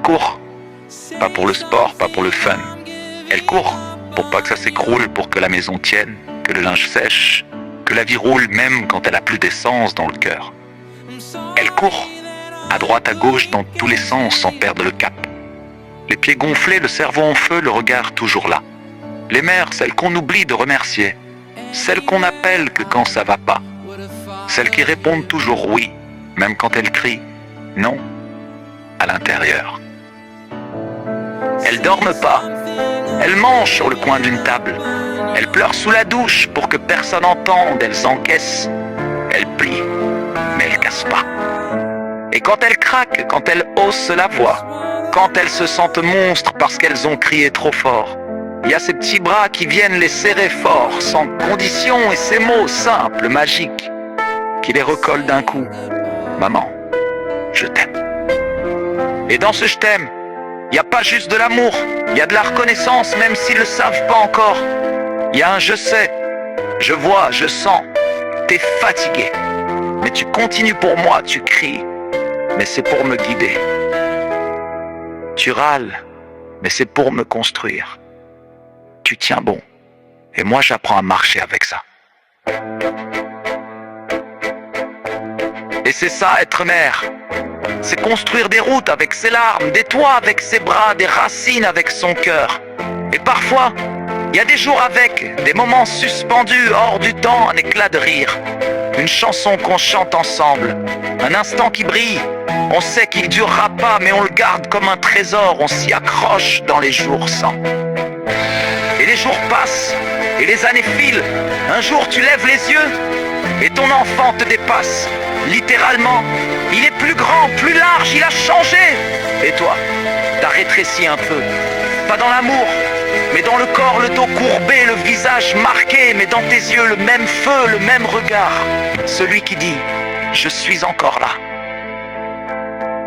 court. Pas pour le sport, pas pour le fun. Elle court pour pas que ça s'écroule, pour que la maison tienne, que le linge sèche, que la vie roule même quand elle a plus d'essence dans le cœur. Elle court, à droite, à gauche, dans tous les sens, sans perdre le cap. Les pieds gonflés, le cerveau en feu, le regard toujours là. Les mères, celles qu'on oublie de remercier. Celles qu'on appelle que quand ça va pas. Celles qui répondent toujours oui, même quand elles crient non, à l'intérieur. Elles dorment pas. Elles mangent sur le coin d'une table. Elles pleurent sous la douche pour que personne n'entende. Elles encaissent. Elles plient, mais elles cassent pas. Et quand elles craquent, quand elles haussent la voix, quand elles se sentent monstres parce qu'elles ont crié trop fort, il y a ces petits bras qui viennent les serrer fort, sans condition, et ces mots simples, magiques, qui les recollent d'un coup. Maman, je t'aime. Et dans ce je t'aime, il n'y a pas juste de l'amour, il y a de la reconnaissance, même s'ils le savent pas encore. Il y a un je sais, je vois, je sens, t'es fatigué. Mais tu continues pour moi, tu cries, mais c'est pour me guider. Tu râles, mais c'est pour me construire. Tu tiens bon, et moi j'apprends à marcher avec ça. Et c'est ça être mère, c'est construire des routes avec ses larmes, des toits avec ses bras, des racines avec son cœur. Et parfois, il y a des jours avec, des moments suspendus hors du temps, un éclat de rire, une chanson qu'on chante ensemble, un instant qui brille. On sait qu'il durera pas, mais on le garde comme un trésor, on s'y accroche dans les jours sans. Et les jours passent, et les années filent. Un jour tu lèves les yeux, et ton enfant te dépasse. Littéralement, il est plus grand, plus large, il a changé. Et toi, t'as rétréci un peu. Pas dans l'amour, mais dans le corps, le dos courbé, le visage marqué, mais dans tes yeux, le même feu, le même regard. Celui qui dit, je suis encore là.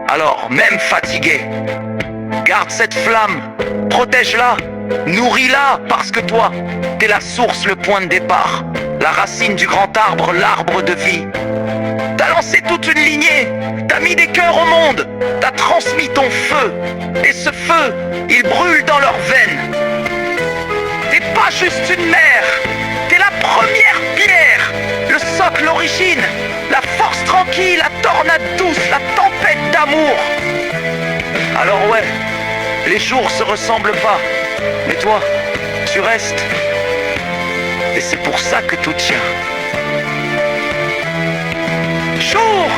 Alors, même fatigué, garde cette flamme, protège-la, nourris-la, parce que toi, t'es la source, le point de départ, la racine du grand arbre, l'arbre de vie. T'as lancé toute une lignée, t'as mis des cœurs au monde, t'as transmis ton feu, et ce feu, il brûle dans leurs veines. T'es pas juste une mère, t'es la première pierre, le socle, l'origine, la force tranquille, la tornade douce, la tempête d'amour. Alors ouais, les jours se ressemblent pas, mais toi, tu restes, et c'est pour ça que tout tient. Jour